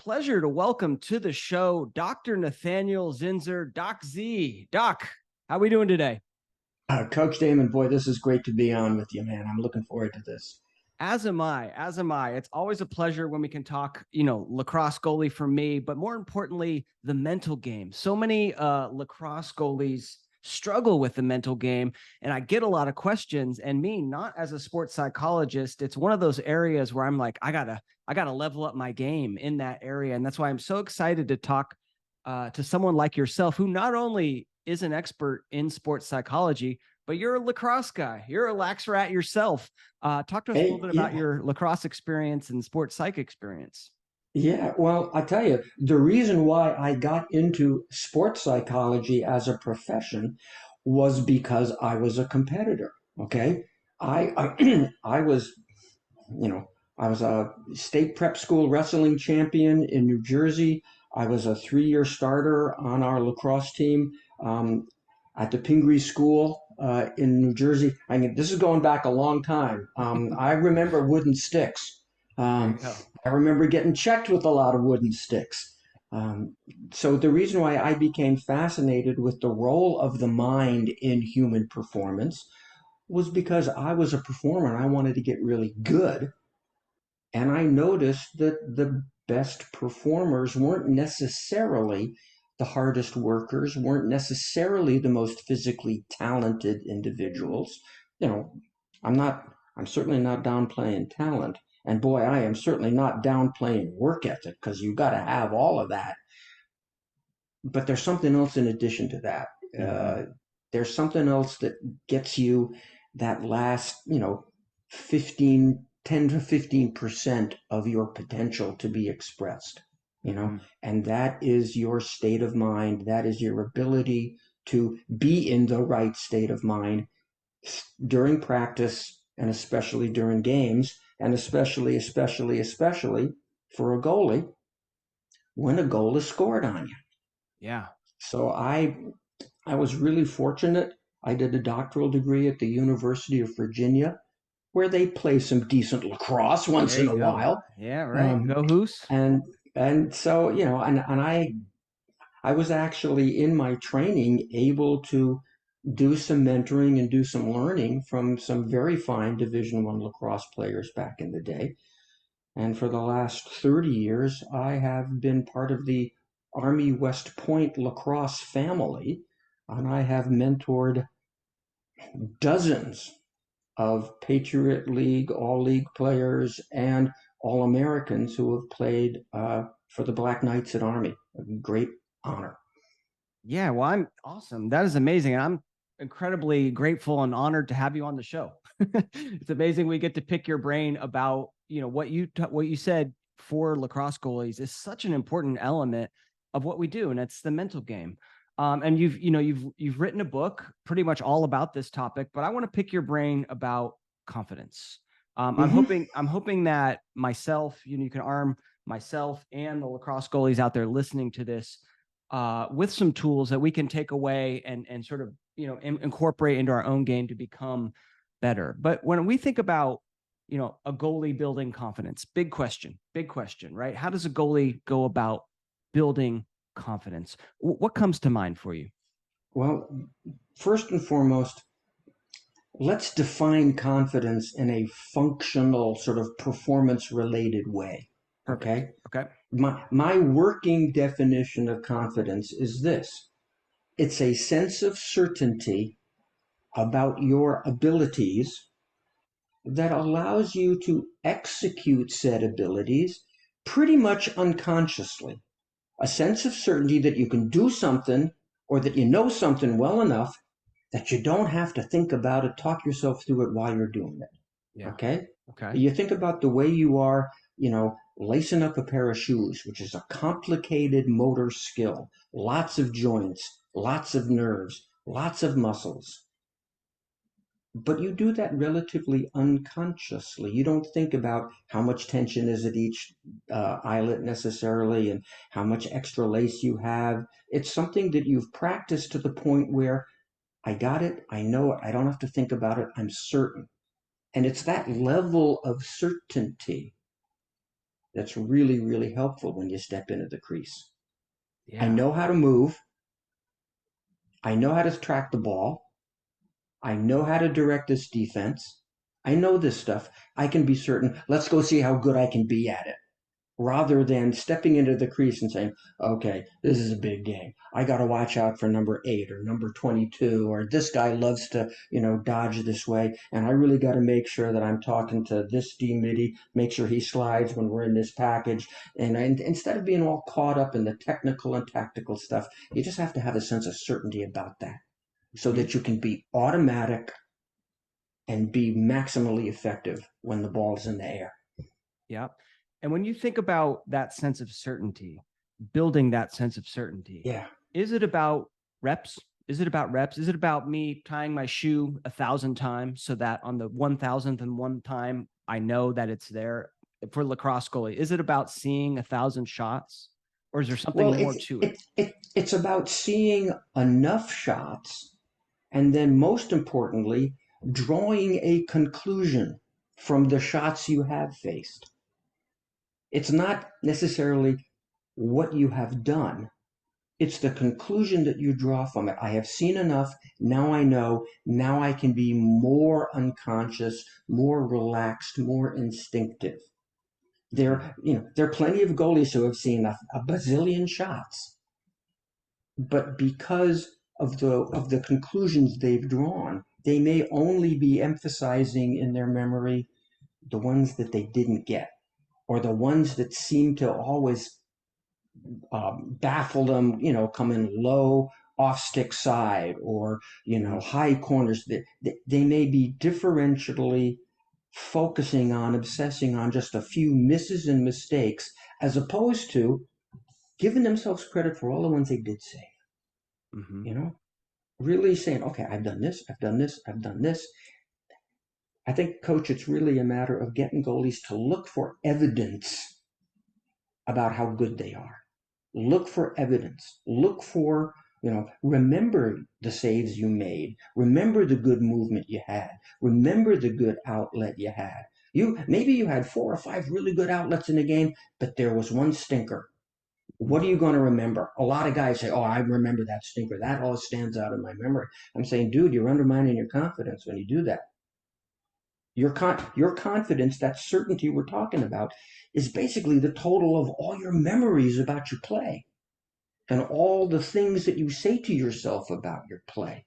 pleasure to welcome to the show Dr. Nathaniel Zinsser, Doc Z. Doc, how are we doing today? Coach Damon, boy, this is great to be on with you, man. I'm looking forward to this. As am I. As am I. It's always a pleasure when we can talk, lacrosse goalie for me, but more importantly, the mental game. So many lacrosse goalies struggle with the mental game, and I get a lot of questions. And me, not as a sports psychologist, it's one of those areas where I'm like, I gotta level up my game in that area, and that's why I'm so excited to talk to someone like yourself, who not only is an expert in sports psychology, but you're a lacrosse guy. You're a lax rat yourself. Talk to us a little Hey, bit about yeah, your lacrosse experience and sports psych experience. yeah. Well, I tell you, the reason why I got into sports psychology as a profession was because I was a competitor. Okay, I was, you know, I was a state prep school wrestling champion in New Jersey. I was a 3-year starter on our lacrosse team at the Pingree School in New Jersey. I mean, this is going back a long time. I remember wooden sticks. There you Um, go. I remember getting checked with a lot of wooden sticks. Um, so the reason why I became fascinated with the role of the mind in human performance was because I was a performer and I wanted to get really good. And I noticed that the best performers weren't necessarily the hardest workers, weren't necessarily the most physically talented individuals. You know, I'm certainly not downplaying talent. And boy, I am certainly not downplaying work ethic because you got to have all of that. But there's something else in addition to that. Mm-hmm. Uh, there's something else that gets you that last, 15, 10 to 15% of your potential to be expressed, Mm-hmm. and that is your state of mind. That is your ability to be in the right state of mind during practice and especially during games, and especially for a goalie when a goal is scored on you. Yeah. So I was really fortunate. I did a doctoral degree at the University of Virginia, where they play some decent lacrosse once There in you a go. while. Yeah, right. Um, Go Hoos. and and so and I was actually in my training able to do some mentoring and do some learning from some very fine Division I lacrosse players back in the day. And for the last 30 years, I have been part of the Army West Point lacrosse family, and I have mentored dozens of Patriot League, All League players, and All Americans who have played for the Black Knights at Army. A great honor. Yeah, well, I'm awesome. That is amazing. And I'm incredibly grateful and honored to have you on the show. It's amazing we get to pick your brain about, what you said for lacrosse goalies is such an important element of what we do, and it's the mental game. And you've written a book pretty much all about this topic, but I want to pick your brain about confidence. Mm-hmm. I'm hoping that myself, you can arm myself and the lacrosse goalies out there listening to this with some tools that we can take away and sort of incorporate into our own game to become better. But when we think about a goalie building confidence, big question, right? How does a goalie go about building confidence? What comes to mind for you? Well, first and foremost, let's define confidence in a functional, sort of performance related way. Perfect. Okay. Okay. My working definition of confidence is this: it's a sense of certainty about your abilities that allows you to execute said abilities pretty much unconsciously. A sense of certainty that you can do something, or that you know something well enough that you don't have to think about it, talk yourself through it while you're doing it. Yeah. Okay? Okay. You think about the way you are, lacing up a pair of shoes, which is a complicated motor skill, lots of joints, lots of nerves, lots of muscles. But you do that relatively unconsciously. You don't think about how much tension is at each eyelet necessarily, and how much extra lace you have. It's something that you've practiced to the point where I got it, I know it, I don't have to think about it, I'm certain. And it's that level of certainty that's really, really helpful when you step into the crease. I Yeah. know how to move. I know how to track the ball. I know how to direct this defense. I know this stuff. I can be certain. Let's go see how good I can be at it, rather than stepping into the crease and saying, okay, this is a big game. I got to watch out for number 8 or number 22, or this guy loves to, dodge this way. And I really got to make sure that I'm talking to this D midi, make sure he slides when we're in this package. And instead of being all caught up in the technical and tactical stuff, you just have to have a sense of certainty about that so Mhm. that you can be automatic and be maximally effective when the ball is in the air. Yeah. And when you think about that sense of certainty, building that sense of certainty, Yeah. is it about reps? Is it about reps? Is it about me tying my shoe 1,000 times so that on the 1,001th time I know that it's there for lacrosse goalie? Is it about seeing 1,000 shots, or is there something Well, more it's to it? it, it it's about seeing enough shots, and then most importantly, drawing a conclusion from the shots you have faced. It's not necessarily what you have done. It's the conclusion that you draw from it. I have seen enough. Now I know. Now I can be more unconscious, more relaxed, more instinctive. Mhm. There are plenty of goalies who have seen a bazillion shots, but because of the conclusions they've drawn, they may only be emphasizing in their memory the ones that they didn't get, or the ones that seem to always baffle them. Come in low off stick side, or Mhm. high corners. They may be differentially focusing on, obsessing on just a few misses and mistakes, as opposed to giving themselves credit for all the ones they did say. Mhm. You know, really saying, okay, I've done this, I've done this, I've done this. I think, coach, it's really a matter of getting goalies to look for evidence about how good they are. Look for evidence. Look for, remember the saves you made. Remember the good movement you had. Remember the good outlet you had. Maybe you had 4 or 5 really good outlets in the game, but there was one stinker. What are you going to remember? A lot of guys say, "Oh, I remember that stinker. That always stands out in my memory." I'm saying, dude, you're undermining your confidence when you do that. Your confidence, that certainty we're talking about, is basically the total of all your memories about your play and all the things that you say to yourself about your play.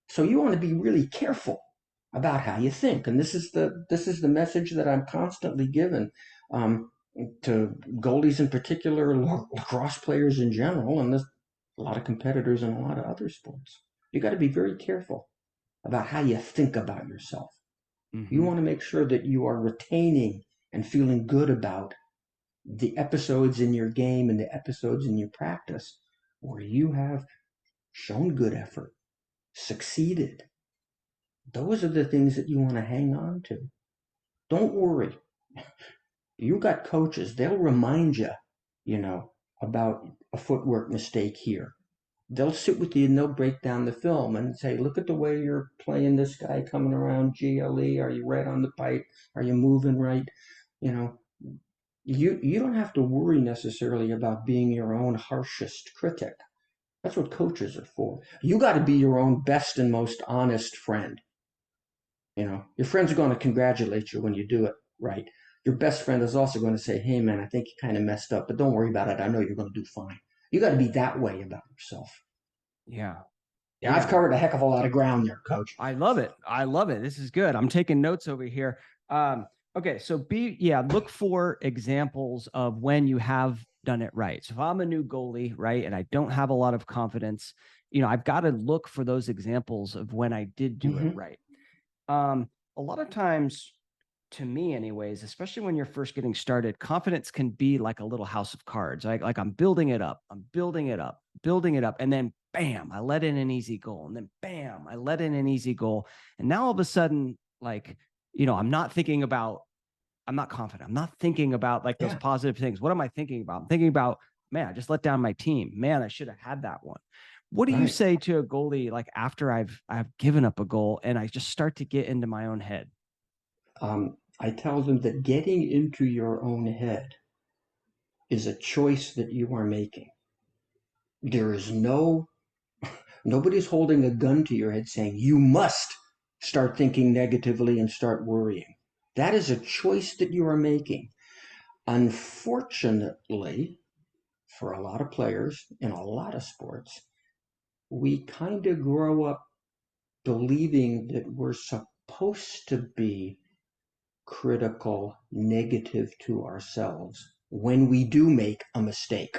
So you want to be really careful about how you think, and this is the message that I'm constantly given, um, to goalies in particular, lacrosse players in general, and there's a lot of competitors in a lot of other sports. You got to be very careful about how you think about yourself. You Mhm. want to make sure that you are retaining and feeling good about the episodes in your game and the episodes in your practice where you have shown good effort, succeeded. Those are the things that you want to hang on to. Don't worry. You got coaches, they'll remind you, you know, about a footwork mistake here. They'll sit with you and they'll break down the film and say, look at the way you're playing this guy coming around GLE. Are you right on the pipe? Are you moving right? You know, you don't have to worry necessarily about being your own harshest critic. That's what coaches are for. You got to be your own best and most honest friend. Your friends are going to congratulate you when you do it right. Your best friend is also going to say, hey, man, I think you kind of messed up, but don't worry about it. I know you're going to do fine. You got to be that way about yourself. Yeah. Yeah, I've Yeah. covered a heck of a lot of ground there, coach. I love it. I love it. This is good. I'm taking notes over here. Okay, so look for examples of when you have done it right. So if I'm a new goalie, right, and I don't have a lot of confidence, I've got to look for those examples of when I did do it Mm-hmm. right. A lot of times, to me anyways, especially when you're first getting started, confidence can be like a little house of cards. Like I'm building it up, I'm building it up, building it up, and then bam, I let in an easy goal, and then bam, I let in an easy goal, and now all of a sudden, like, I'm not confident, I'm not thinking about like those Yeah, positive things. What am I thinking about? I'm thinking about, man, I just let down my team, man, I should have had that one. What do you right. say to a goalie like after I've given up a goal and I just start to get into my own head? I tell them that getting into your own head is a choice that you are making. There is nobody's holding a gun to your head saying you must start thinking negatively and start worrying. That is a choice that you are making. Unfortunately, for a lot of players in a lot of sports, we kind of grow up believing that we're supposed to be critical, negative to ourselves when we do make a mistake.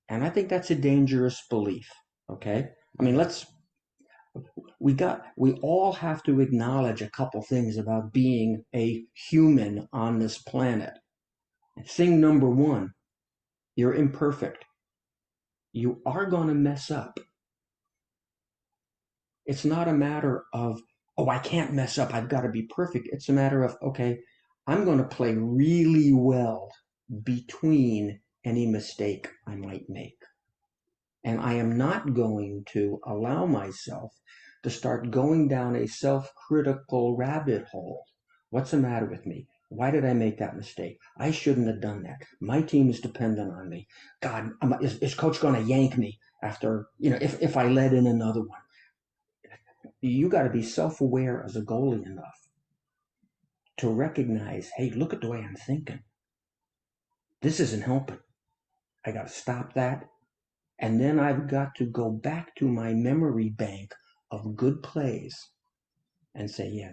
And I think that's a dangerous belief. Okay. I mean, Yeah. we all have to acknowledge a couple things about being a human on this planet. Thing number one, you're imperfect. You are going to mess up. It's not a matter of, oh, I can't mess up. I've got to be perfect. It's a matter of, okay, I'm going to play really well between any mistake I might make. And I am not going to allow myself to start going down a self-critical rabbit hole. What's the matter with me? Why did I make that mistake? I shouldn't have done that. My team is dependent on me. God, is coach going to yank me after, if I let in another one? You got to be self-aware as a goalie enough to recognize, hey, look at the way I'm thinking. This isn't helping. I got to stop that. And then I've got to go back to my memory bank of good plays and say, yeah,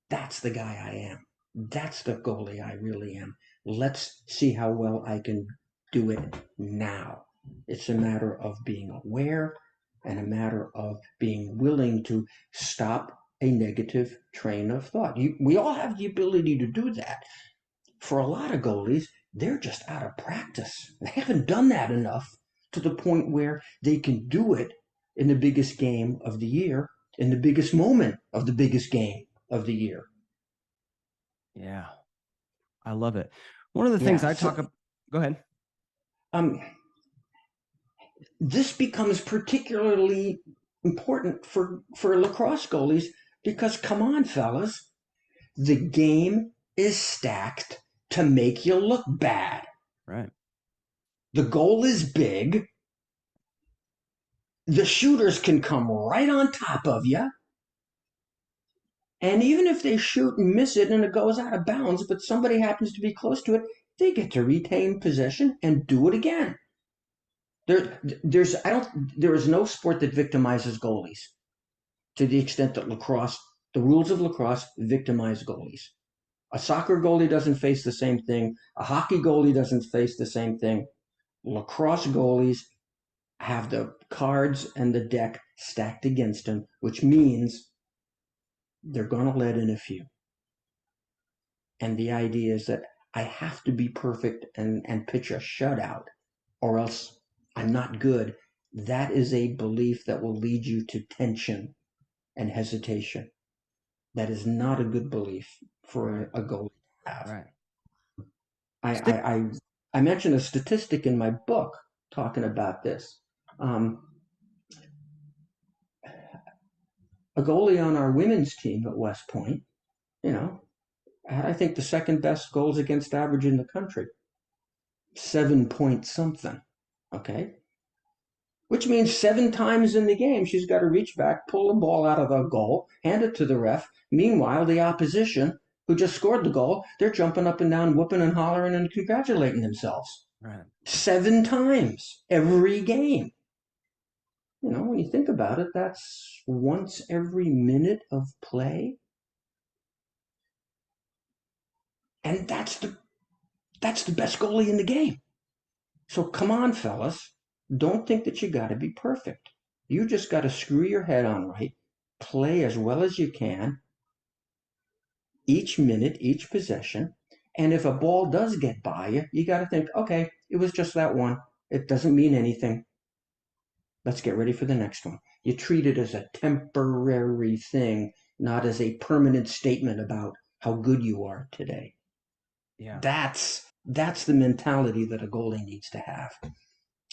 that's the guy I am. That's the goalie I really am. Let's see how well I can do it now. It's a matter of being aware and a matter of being willing to stop a negative train of thought. We all have the ability to do that. For a lot of goalies, they're just out of practice. They haven't done that enough to the point where they can do it in the biggest game of the year, in the biggest moment of the biggest game of the year. Yeah. I love it. One of the things Yeah. I talk about, go ahead. Um, this becomes particularly important for lacrosse goalies because, come on, fellas, the game is stacked to make you look bad. Right. The goal is big. The shooters can come right on top of you. And even if they shoot and miss it and it goes out of bounds, but somebody happens to be close to it, they get to retain possession and do it again. There is no sport that victimizes goalies to the extent that lacrosse, the rules of lacrosse victimize goalies. A soccer goalie doesn't face the same thing. A hockey goalie doesn't face the same thing. Lacrosse goalies have the cards and the deck stacked against them, which means they're going to let in a few. And the idea is that I have to be perfect and pitch a shutout or else I'm not good. That is a belief that will lead you to tension and hesitation. That is not a good belief for a goalie to have. Right. I, Stick. I, I, I mentioned a statistic in my book talking about this. A goalie on our women's team at West Point, had, I think, the second best goals against average in the country. 7 point something. Okay. Which means 7 times in the game, she's got to reach back, pull the ball out of the goal, hand it to the ref. Meanwhile, the opposition, who just scored the goal, they're jumping up and down, whooping and hollering and congratulating themselves. Right. 7 times every game. When you think about it, that's once every minute of play. And that's the best goalie in the game. So come on, fellas. Don't think that you got to be perfect. You just got to screw your head on right, play as well as you can, each minute, each possession. And if a ball does get by you, you got to think, okay, it was just that one. It doesn't mean anything. Let's get ready for the next one. You treat it as a temporary thing, not as a permanent statement about how good you are today. Yeah. That's the mentality that a goalie needs to have.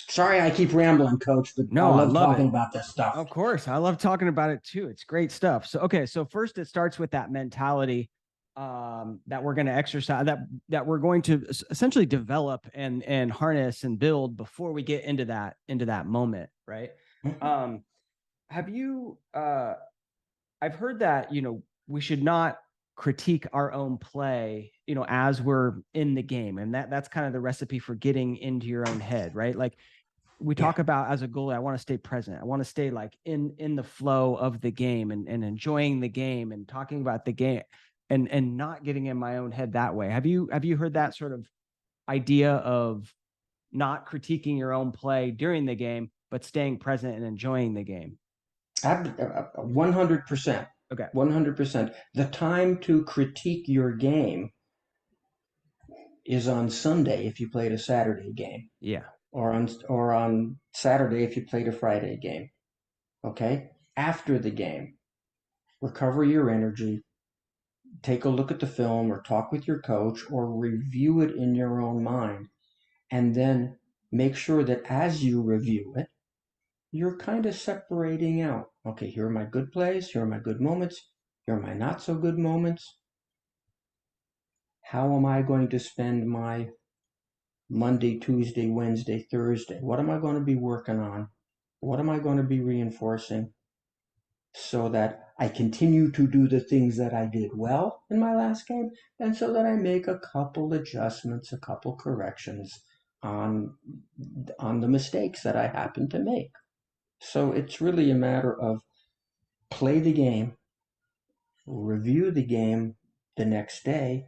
Sorry, I keep rambling, Coach, but No, I I love love talking it. about this stuff. Of course. I love talking about it too. It's great stuff. So, okay. So first it starts with that mentality that we're going to exercise, that we're going to essentially develop and harness and build before we get into that moment, right? Um, have you I've heard that, we should not critique our own play, as we're in the game. And that's kind of the recipe for getting into your own head, right? Like we Yeah, talk about as a goalie, I want to stay present. I want to stay like in the flow of the game and enjoying the game and talking about the game and not getting in my own head that way. Have you heard that sort of idea of not critiquing your own play during the game, but staying present and enjoying the game? 100%. Okay. 100%. The time to critique your game is on Sunday if you played a Saturday game, Yeah. or on Saturday if you played a Friday game. Okay? After the game, recover your energy, take a look at the film or talk with your coach or review it in your own mind, and then make sure that as you review it, you're kind of separating out. Okay, here are my good plays, here are my good moments, here are my not so good moments. How am I going to spend my Monday, Tuesday, Wednesday, Thursday? What am I going to be working on? What am I going to be reinforcing so that I continue to do the things that I did well in my last game, and so that I make a couple adjustments, a couple corrections on on the mistakes that I happen to make. So it's really a matter of play the game, review the game the next day,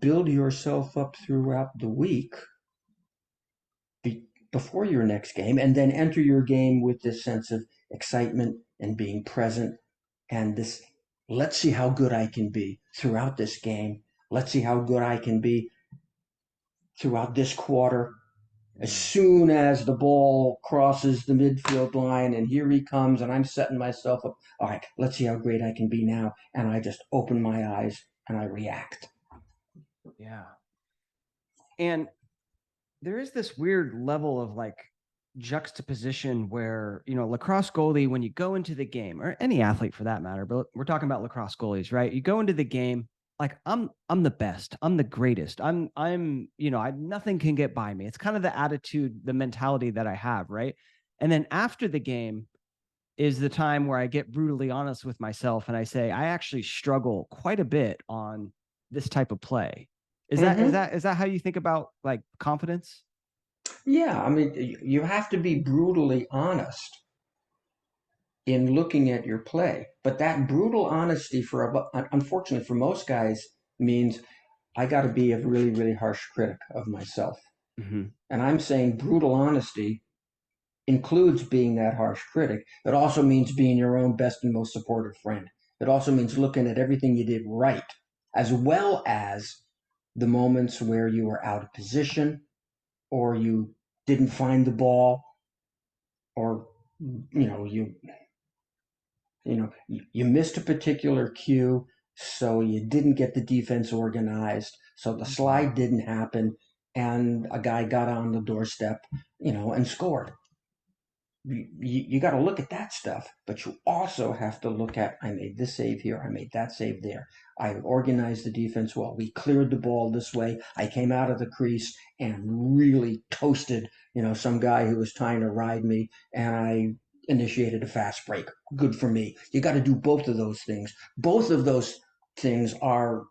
build yourself up throughout the week before your next game, and then enter your game with this sense of excitement and being present and this, let's see how good I can be throughout this game. Let's see how good I can be throughout this quarter. As soon as the ball crosses the midfield line and here he comes and I'm setting myself up, all right, let's see how great I can be now. And I just open my eyes and I react. Yeah. And there is this weird level of like juxtaposition where, lacrosse goalie, when you go into the game, or any athlete for that matter, but we're talking about lacrosse goalies, right? You go into the game like I'm the best, I'm the greatest, nothing can get by me. It's kind of the attitude, the mentality that I have, right? And then after the game is the time where I get brutally honest with myself and I say I actually struggle quite a bit on this type of play. Is that is Mm-hmm. that is that how you think about like confidence? Yeah, I mean, you have to be brutally honest in looking at your play. But that brutal honesty, unfortunately for most guys, means I got to be a really, really harsh critic of myself. Mm-hmm. And I'm saying brutal honesty includes being that harsh critic. It also means being your own best and most supportive friend. It also means looking at everything you did right, as well as the moments where you were out of position or you didn't find the ball, or you know you you missed a particular cue, so you didn't get the defense organized, so the slide didn't happen, and a guy got on the doorstep, and scored. You got to look at that stuff, but you also have to look at, I made this save here, I made that save there, I organized the defense well, we cleared the ball this way, I came out of the crease and really toasted, some guy who was trying to ride me, and I initiated a fast break. Good for me. You got to do both of those things. Both of those things are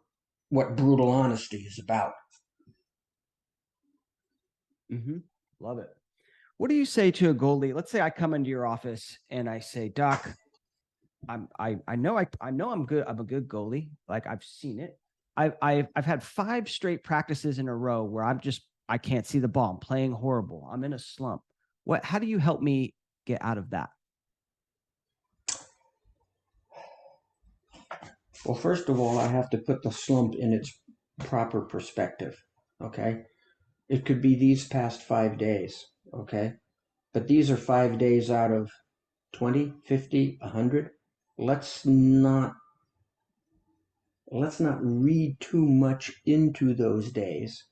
what brutal honesty is about. Mm-hmm. Love it. What do you say to a goalie? Let's say I come into your office and I say, Doc, I know I'm good. I'm a good goalie. Like I've seen it. I've had 5 straight practices in a row where I can't see the ball. I'm playing horrible. I'm in a slump. How do you help me get out of that? Well, first of all, I have to put the slump in its proper perspective. Okay. It could be these past 5 days. Okay. But these are 5 days out of 20, 50, 100. Let's not let's not read too much into those days,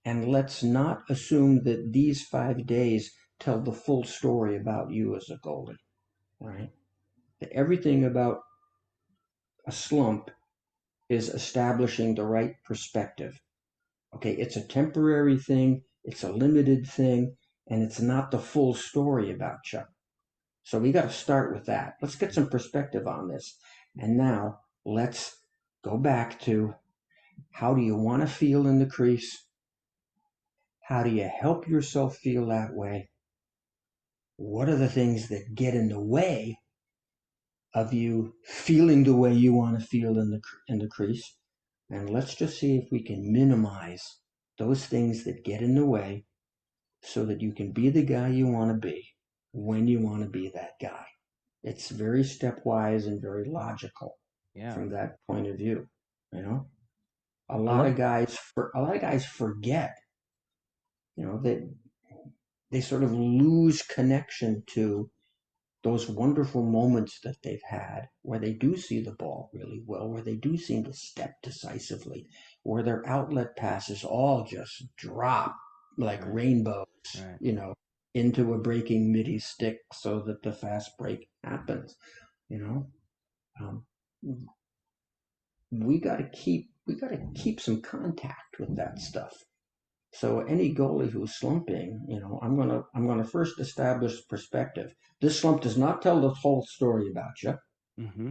and let's not assume that these 5 days tell the full story about you as a goalie. All right. Everything about a slump is establishing the right perspective. Okay, it's a temporary thing, it's a limited thing, and it's not the full story about you. So we got to start with that. Let's get some perspective on this. And now let's go back to, how do you want to feel in the crease? How do you help yourself feel that way? What are the things that get in the way of you feeling the way you want to feel in the crease? And let's just see if we can minimize those things that get in the way so that you can be the guy you want to be when you want to be that guy. It's very stepwise and very logical Yeah. from that point of view. You know, a I lot love of guys forget. That they sort of lose connection to those wonderful moments that they've had where they do see the ball really well, where they do seem to step decisively, where their outlet passes all just drop like right, rainbows, right. you know, into a breaking midi stick so that the fast break happens. You know, um, we got to keep some contact with that stuff. So any goalie who's slumping, I'm gonna first establish perspective. This slump does not tell the whole story about you. Mm-hmm.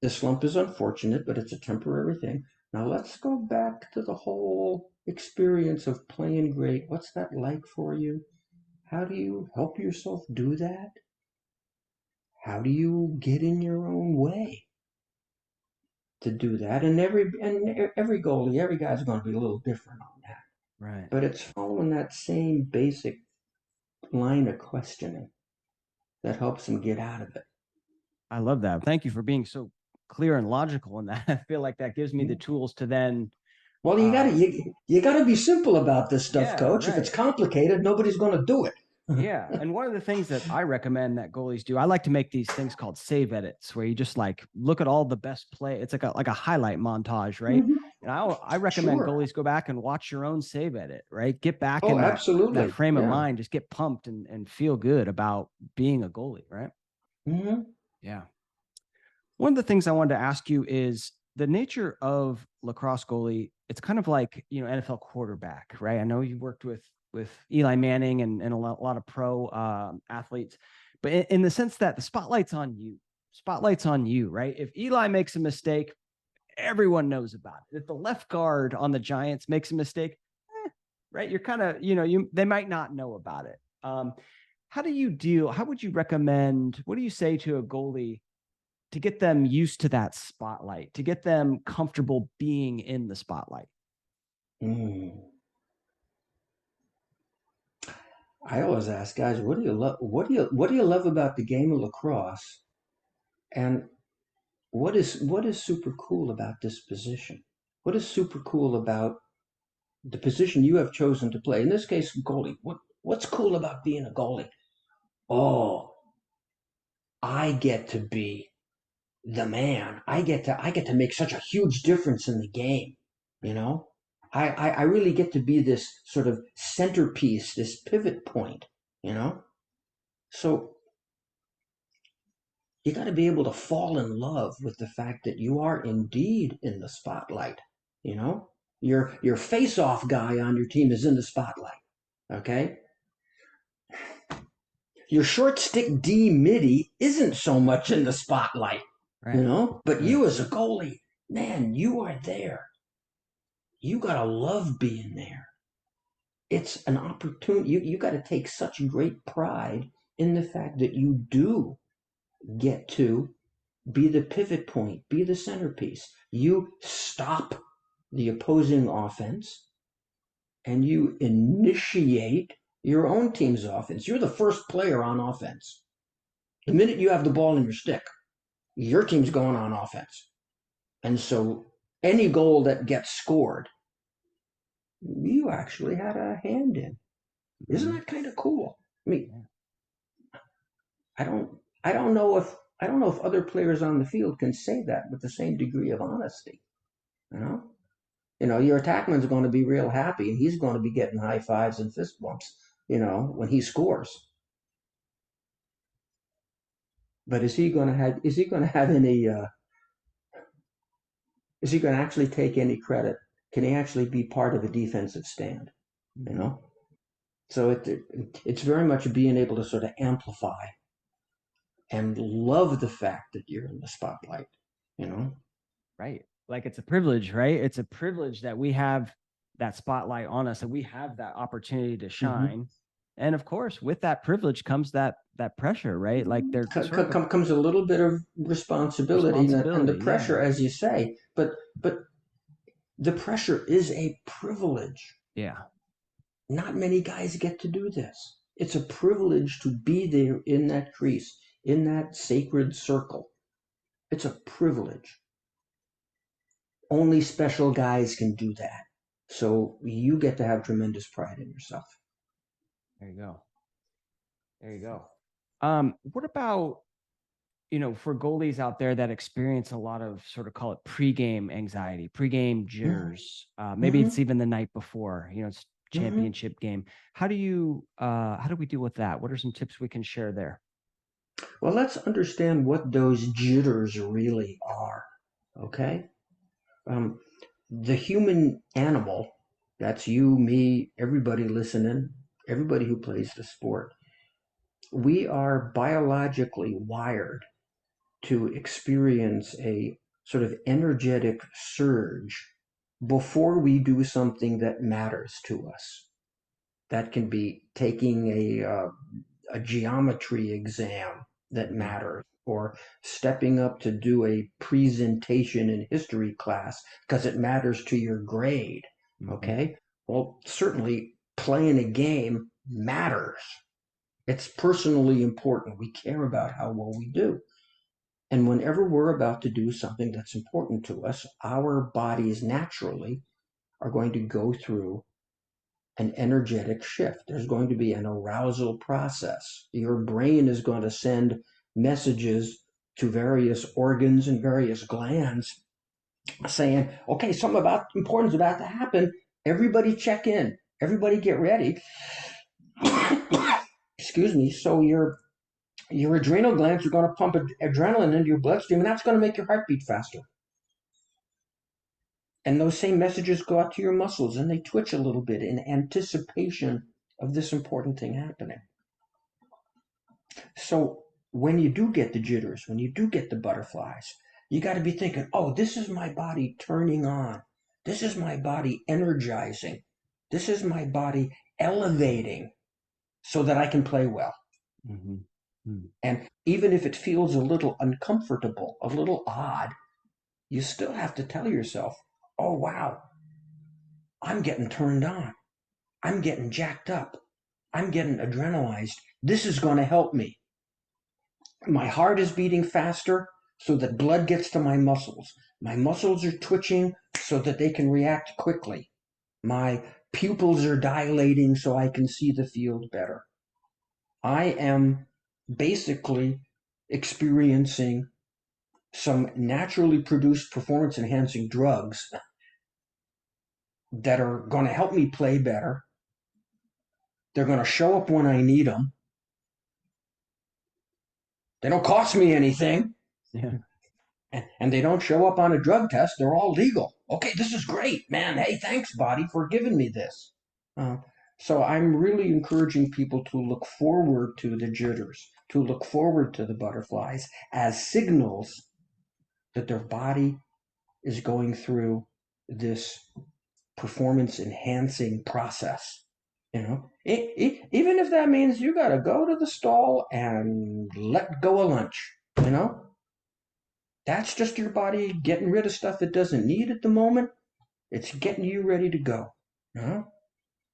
This slump is unfortunate, but it's a temporary thing. Now let's go back to the whole experience of playing great. What's that like for you? How do you help yourself do that? How do you get in your own way to do that? And every goalie, every guy's going to be a little different on that. Right. But it's following that same basic line of questioning that helps them get out of it. I love that. Thank you for being so clear and logical in that. I feel like that gives me the tools to then Well, you gotta uh you gotta be simple about this stuff, yeah, coach. If it's right. complicated, nobody's gonna do it. Yeah. And one of the things that I recommend that goalies do, I like to make these things called save edits where you just like look at all the best play. It's like a highlight montage, right? Mhm. And I recommend Sure. goalies go back and watch your own save edit, right? Get back Oh, in that absolutely. frame of Yeah. mind, just get pumped and feel good about being a goalie, right? Hmm. Yeah. One of the things I wanted to ask you is the nature of lacrosse goalie. It's kind of like, NFL quarterback, right? I know you worked with Eli Manning and a lot of pro athletes, but in the sense that the spotlight's on you, right? If Eli makes a mistake, everyone knows about it. If the left guard on the Giants makes a mistake, right, you're kind of, they might not know about it. How do you deal? How would you recommend? What do you say to a goalie to get them used to that spotlight, to get them comfortable being in the spotlight? Mm. I always ask guys, what do you love? What do you love about the game of lacrosse? And what is super cool about this position? What is super cool about the position you have chosen to play? In this case, goalie. What's cool about being a goalie? Oh, I get to be the man. I get to make such a huge difference in the game. You know, I really get to be this sort of centerpiece, this pivot point. You know, so you got to be able to fall in love with the fact that you are indeed in the spotlight. You know, your face-off guy on your team is in the spotlight. Okay, your short stick D midi isn't so much in the spotlight. Right. But Right. you as a goalie, man, you are there. You gotta love being there. It's an opportunity. You got to take such great pride in the fact that you do get to be the pivot point, be the centerpiece. You stop the opposing offense and you initiate your own team's offense. You're the first player on offense. The minute you have the ball in your stick, your team's going on offense. And so any goal that gets scored, you actually had a hand in. Isn't Mm-hmm. that kind of cool? I mean, Yeah. I don't I don't know if other players on the field can say that with the same degree of honesty. You know, your attackman's going to be real happy, and he's going to be getting high fives and fist bumps. When he scores. But is he going to have any Is he going to actually take any credit? Can he actually be part of a defensive stand? You Mhm. know, so it's very much being able to sort of amplify and love the fact that you're in the spotlight. You know. Right. Like it's a privilege, right? It's a privilege that we have that spotlight on us and we have that opportunity to Mm-hmm. shine. And of course, with that privilege comes that pressure, right? Like there's sort of a Comes a little bit of responsibility and the responsibility. Yeah. pressure, as you say, but the pressure is a privilege. Yeah. Not many guys get to do this. It's a privilege to be there in that crease, in that sacred circle. It's a privilege. Only special guys can do that. So you get to have tremendous pride in yourself. There you go. There you go. What about, for goalies out there that experience a lot of sort of call it pregame anxiety, pregame jitters, maybe Mm-hmm. it's even the night before, it's Mm-hmm. championship game. How do we deal with that? What are some tips we can share there? Well, let's understand what those jitters really are. Okay? Um, the human animal, that's you, me, everybody listening, everybody who plays the sport, we are biologically wired to experience a sort of energetic surge before we do something that matters to us. That can be taking a geometry exam that Mhm. matters, or stepping up to do a presentation in history class because it matters to your grade. Mhm. Okay. Well, certainly playing a game matters. It's personally important. We care about how well we do. And whenever we're about to do something that's important to us, our bodies naturally are going to go through an energetic shift. There's going to be an arousal process. Your brain is going to send messages to various organs and various glands saying, okay, something about important is about to happen. Everybody check in. Everybody get ready. Excuse me. So your adrenal glands are going to pump adrenaline into your bloodstream, and that's going to make your heart beat faster. And those same messages go out to your muscles, and they twitch a little bit in anticipation of this important thing happening. So when you do get the jitters, when you do get the butterflies, you got to be thinking, oh, this is my body turning on. This is my body energizing. This is my body elevating so that I can play well. Mhm. Mhm. And even if it feels a little uncomfortable, a little odd, you still have to tell yourself, oh, wow, I'm getting turned on. I'm getting jacked up. I'm getting adrenalized. This is going to help me. My heart is beating faster so that blood gets to my muscles. My muscles are twitching so that they can react quickly. My pupils are dilating so I can see the field better. I am basically experiencing some naturally produced performance enhancing drugs that are going to help me play better. They're going to show up when I need them. They don't cost me anything. Yeah. And they don't show up on a drug test, they're all legal. Okay, this is great, man. Hey, thanks, body, for giving me this. Uh, so I'm really encouraging people to look forward to the jitters, to look forward to the butterflies as signals that their body is going through this performance enhancing process. Even if that means you got to go to the stall and let go of lunch, that's just your body getting rid of stuff it doesn't need at the moment. It's getting you ready to go. You know?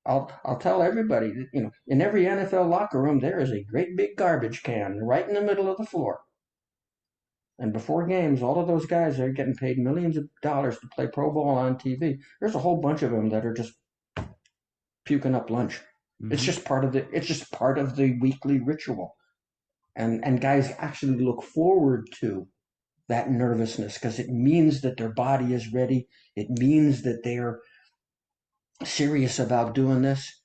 I'll tell everybody that, in every NFL locker room there is a great big garbage can right in the middle of the floor. And before games, all of those guys are getting paid millions of dollars to play pro ball on TV. There's a whole bunch of them that are just puking up lunch. Mhm. It's just part of the weekly ritual. And guys actually look forward to that nervousness because it means that their body is ready. It means that they're serious about doing this,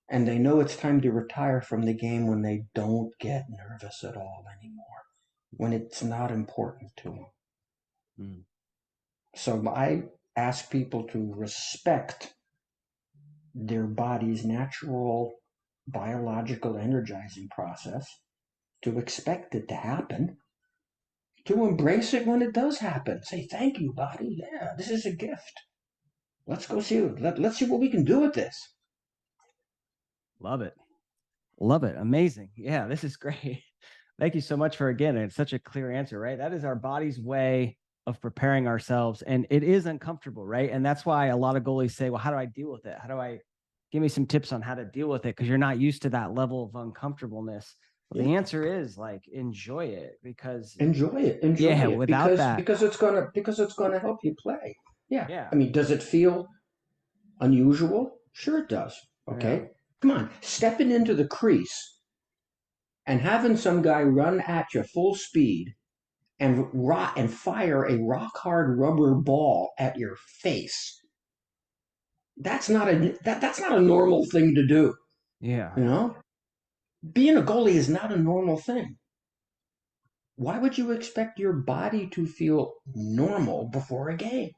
and they know it's time to retire from the game when they don't get nervous at all anymore, when it's not important to them. Mm. So I ask people to respect their body's natural biological energizing process, to expect it to happen, to embrace it when it does happen. Say, thank you, body. Yeah, this is a gift. Let's go see it. Let's see what we can do with this. Love it. Love it. Amazing. Yeah, this is great. Thank you so much for again. It's such a clear answer, right? That is our body's way of preparing ourselves. And it is uncomfortable, right? And that's why a lot of goalies say, well, how do I deal with it? How do I give me some tips on how to deal with it? Because you're not used to that level of uncomfortableness. Well, Yeah. the answer is like enjoy it because Enjoy yeah, it without because that, it's gonna help you play. Yeah, yeah, I mean, does it feel unusual? Sure, it does. yeah, Okay, come on, stepping into the crease and having some guy run at you full speed and fire a rock hard rubber ball at your face. That's not a normal thing to do. yeah, You know, being a goalie is not a normal thing. Why would you expect your body to feel normal before a game?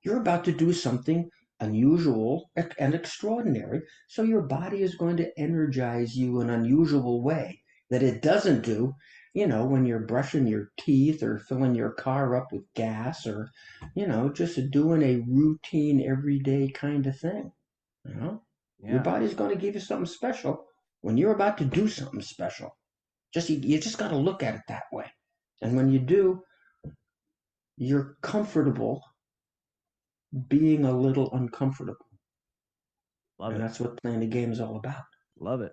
You're about to do something unusual and extraordinary, so your body is going to energize you in an unusual way that it doesn't do, when you're brushing your teeth or filling your car up with gas or, just doing a routine everyday kind of thing. You know, your yeah. body's going to give you something special when you're about to do something special. You just got to look at it that way. And when you do, you're comfortable being a little uncomfortable. Love And it. that's what playing the game is all about. Love it.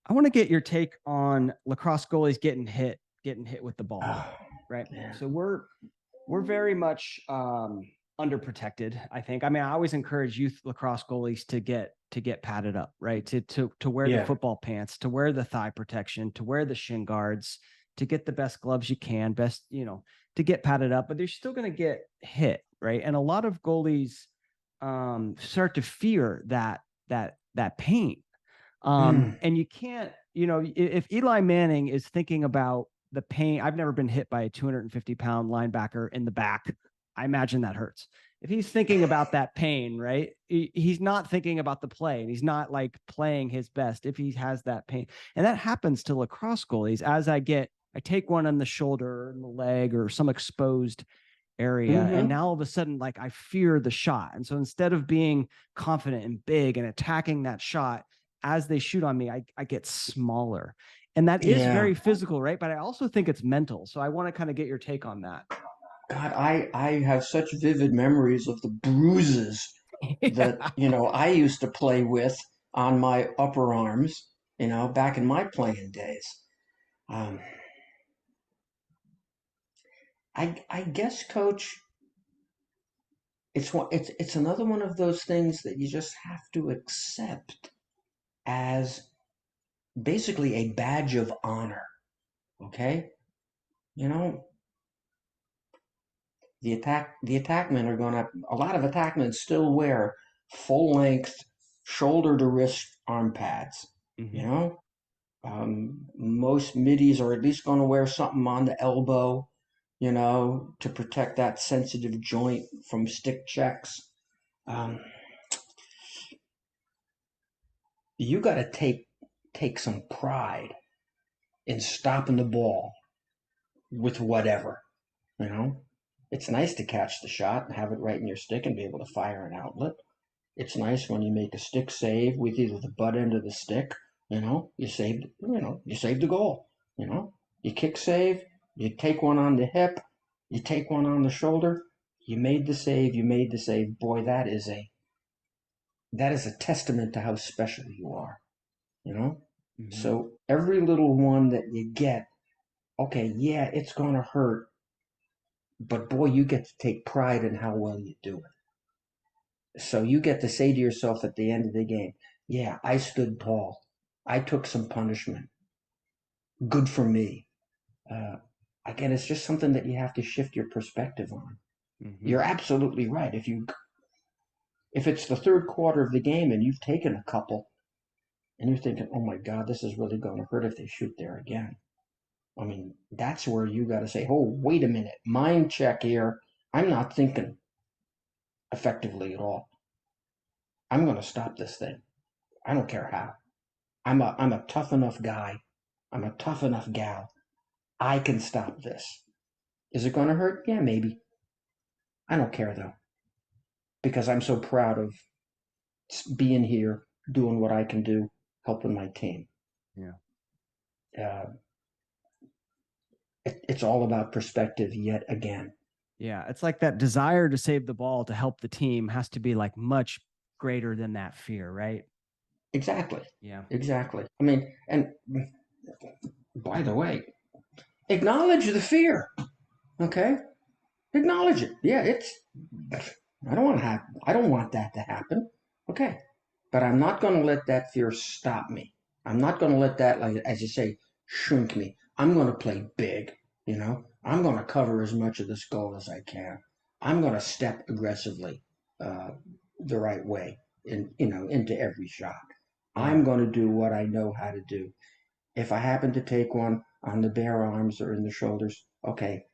I want to get your take on lacrosse goalies getting hit with the ball, Oh, right? man. So we're very much underprotected. I think. I mean, I always encourage youth lacrosse goalies to get padded up, right? To wear the Yeah. football pants, to wear the thigh protection, to wear the shin guards, to get the best gloves you can, to get padded up. But they're still going to get hit, right? And a lot of goalies start to fear that pain. Mm. And you can't, if Eli Manning is thinking about the pain, I've never been hit by a 250-pound linebacker in the back. I imagine that hurts. If he's thinking about that pain, right? He's not thinking about the play and he's not like playing his best if he has that pain. And that happens to lacrosse goalies as I take one on the shoulder and the leg or some exposed area. And Mm-hmm. now all of a sudden, like I fear the shot. And so instead of being confident and big and attacking that shot as they shoot on me, I get smaller. And that is Yeah. very physical, right? But I also think it's mental. So I want to kind of get your take on that. God, I have such vivid memories of the bruises that, Yeah. I used to play with on my upper arms, back in my playing days. Um, I guess, Coach, it's another one of those things that you just have to accept as basically a badge of honor. Okay, you know, the attackmen are going to a lot of attackmen still wear full length shoulder to wrist arm pads. You Mm-hmm. know, most middies are at least going to wear something on the elbow. To protect that sensitive joint from stick checks. Um, you got to take some pride in stopping the ball with whatever. You know, it's nice to catch the shot and have it right in your stick and be able to fire an outlet. It's nice when you make a stick save with either the butt end of the stick. You saved the goal. You kick save, you take one on the hip, you take one on the shoulder. You made the save. You made the save. Boy, that is a testament to how special you are. You know. Mm-hmm. So every little one that you get, okay, yeah, it's gonna hurt, but boy, you get to take pride in how well you do it. So you get to say to yourself at the end of the game, yeah, I stood tall. I took some punishment. Good for me. Uh, Again, it's just something that you have to shift your perspective on. Mm-hmm. You're absolutely right. If it's the third quarter of the game and you've taken a couple and you're thinking, oh my God, this is really going to hurt if they shoot there again. I mean, that's where you got to say, oh, wait a minute, mind check here. I'm not thinking effectively at all. I'm going to stop this thing. I don't care how. I'm a tough enough guy. I'm a tough enough gal. I can stop this. Is it going to hurt? Yeah, maybe. I don't care though, because I'm so proud of being here, doing what I can do, helping my team. Yeah. Uh, it's all about perspective yet again. Yeah. It's like that desire to save the ball to help the team has to be like much greater than that fear, right? Exactly. Yeah. Exactly. I mean, and by the way, acknowledge the fear. Okay? Acknowledge it. Yeah, it's I don't want that to happen. Okay. But I'm not going to let that fear stop me. I'm not going to let that, like as you say, shrink me. I'm going to play big, you know. I'm going to cover as much of this goal as I can. I'm going to step aggressively uh, the right way into every shot. Yeah. I'm going to do what I know how to do. If I happen to take one on the bare arms or in the shoulders, okay,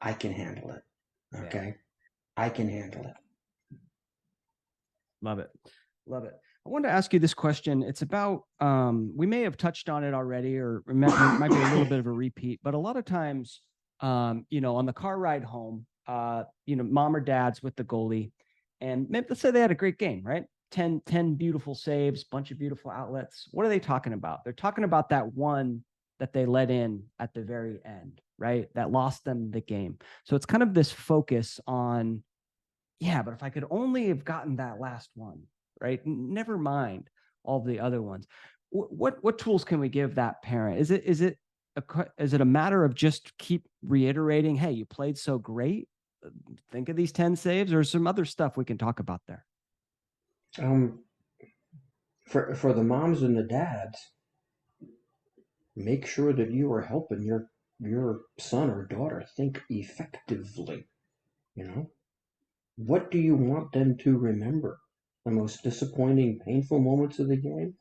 I can handle it. Yeah. Okay, I can handle it. Love it. Love it. I wanted to ask you this question. It's about we may have touched on it already, or might be a little bit of a repeat, but a lot of times, on the car ride home, mom or dad's with the goalie, and maybe let's say they had a great game, right? 10 beautiful saves, bunch of beautiful outlets. What are they talking about? They're talking about that one that they let in at the very end, right? That lost them the game. So it's kind of this focus on, yeah, but if I could only have gotten that last one, right? Never mind all the other ones. What tools can we give that parent? Is it a matter of just keep reiterating, hey, you played so great? Think of these 10 saves, or some other stuff we can talk about there? Um, for the moms and the dads, make sure that you are helping your son or daughter think effectively. You know, what do you want them to remember? The most disappointing, painful moments of the game,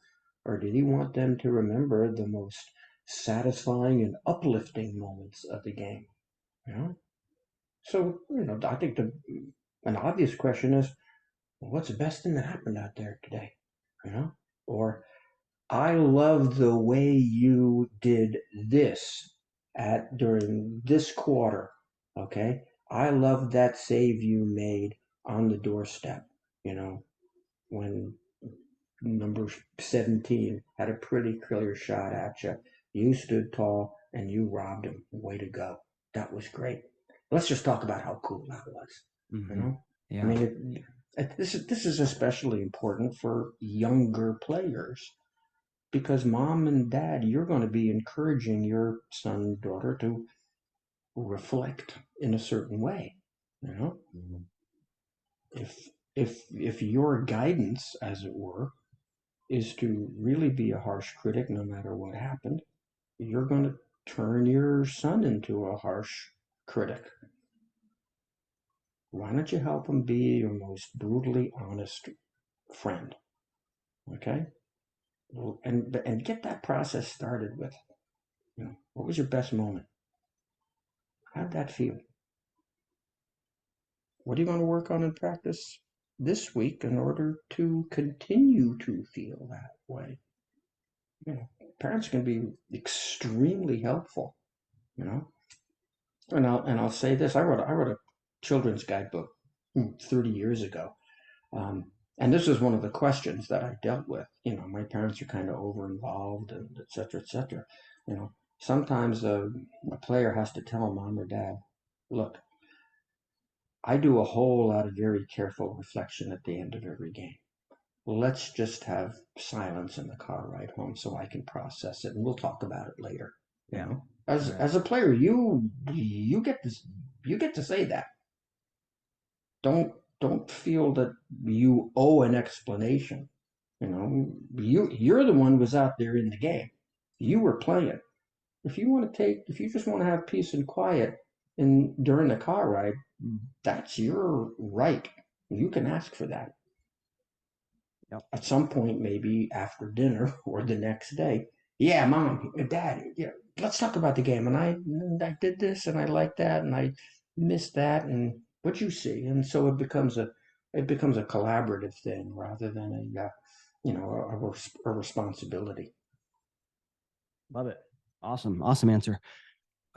or do you want them to remember the most satisfying and uplifting moments of the game? You know, so I think an obvious question is, well, what's the best thing that happened out there today? You know, or I love the way you did this at during this quarter. Okay. I love that save you made on the doorstep, when number 17 had a pretty clear shot at you. You stood tall and you robbed him. Way to go. That was great. Let's just talk about how cool that was. You Mm-hmm. know, I Yeah. mean, this is especially important for younger players because mom and dad, you're going to be encouraging your son and daughter to reflect in a certain way. You know, Mhm. if your guidance, as it were, is to really be a harsh critic no matter what happened, you're going to turn your son into a harsh critic. Why don't you help him be your most brutally honest friend? Okay, and get that process started with, what was your best moment? How'd that feel? What are you going to work on in practice this week in order to continue to feel that way? Parents can be extremely helpful, you know. And I'll say this: I wrote a children's guidebook 30 years ago, and this is one of the questions that I dealt with. My parents are kind of over involved, and et cetera, et cetera. Sometimes a player has to tell mom or dad, "Look, I do a whole lot of very careful reflection at the end of every game. Let's just have silence in the car ride home so I can process it, and we'll talk about it later." Yeah. As Right. as a player, you get to say that. Don't feel that you owe an explanation. You're the one who was out there in the game. You were playing. If you just want to have peace and quiet during the car ride, that's your right. You can ask for that. Yep. At some point, maybe after dinner or the next day. Yeah, mom, dad, yeah, let's talk about the game. And I did this and I like that. And missed that, and what you see, and so it becomes a collaborative thing rather than a responsibility. Love it. Awesome. Awesome answer.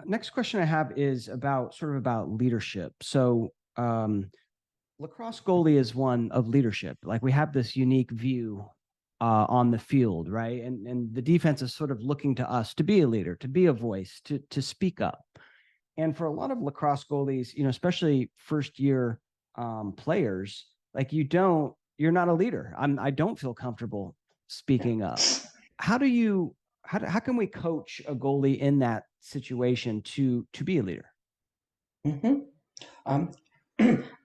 Next question I have is about sort of about leadership. So, lacrosse goalie is one of leadership. Like we have this unique view on the field, right? And the defense is sort of looking to us to be a leader, to be a voice, to speak up. And for a lot of lacrosse goalies, especially first year players, like you're not a leader. I don't feel comfortable speaking up. How do you, how can we coach a goalie in that situation to be a leader? Hmm. Um,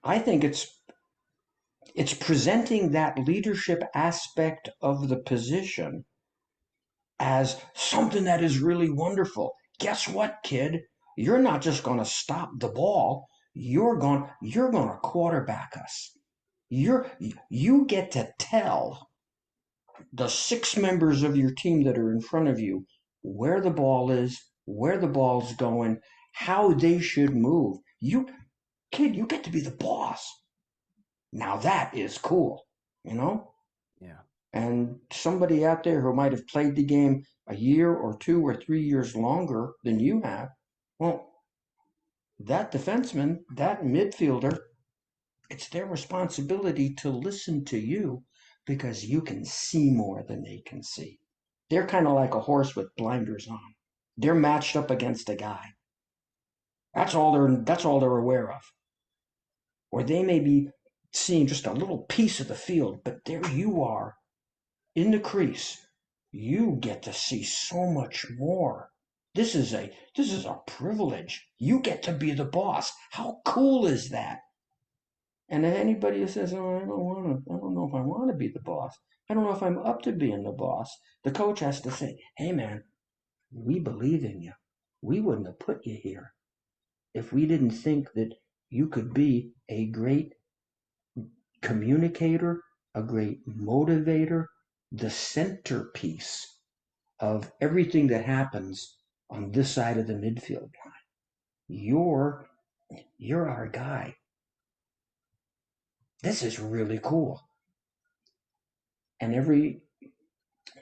I think it's presenting that leadership aspect of the position as something that is really wonderful. Guess what, kid? You're not just going to stop the ball. You're going to quarterback us. You get to tell the six members of your team that are in front of you where the ball is, where the ball's going, how they should move. Kid, you get to be the boss. Now that is cool, you know? Yeah. And somebody out there who might have played the game a year or 2 or 3 years longer than you have, well, that defenseman, that midfielder, it's their responsibility to listen to you because you can see more than they can see. They're kind of like a horse with blinders on. They're matched up against a guy. That's all they're aware of. Or they may be seeing just a little piece of the field, but there you are in the crease. You get to see so much more. This is a privilege. You get to be the boss. How cool is that? And if anybody who says, "Oh, I don't know if I want to be the boss. I don't know if I'm up to being the boss," the coach has to say, "Hey, man, we believe in you. We wouldn't have put you here if we didn't think that you could be a great communicator, a great motivator, the centerpiece of everything that happens on this side of the midfield line. You're you're our guy. This is really cool." And every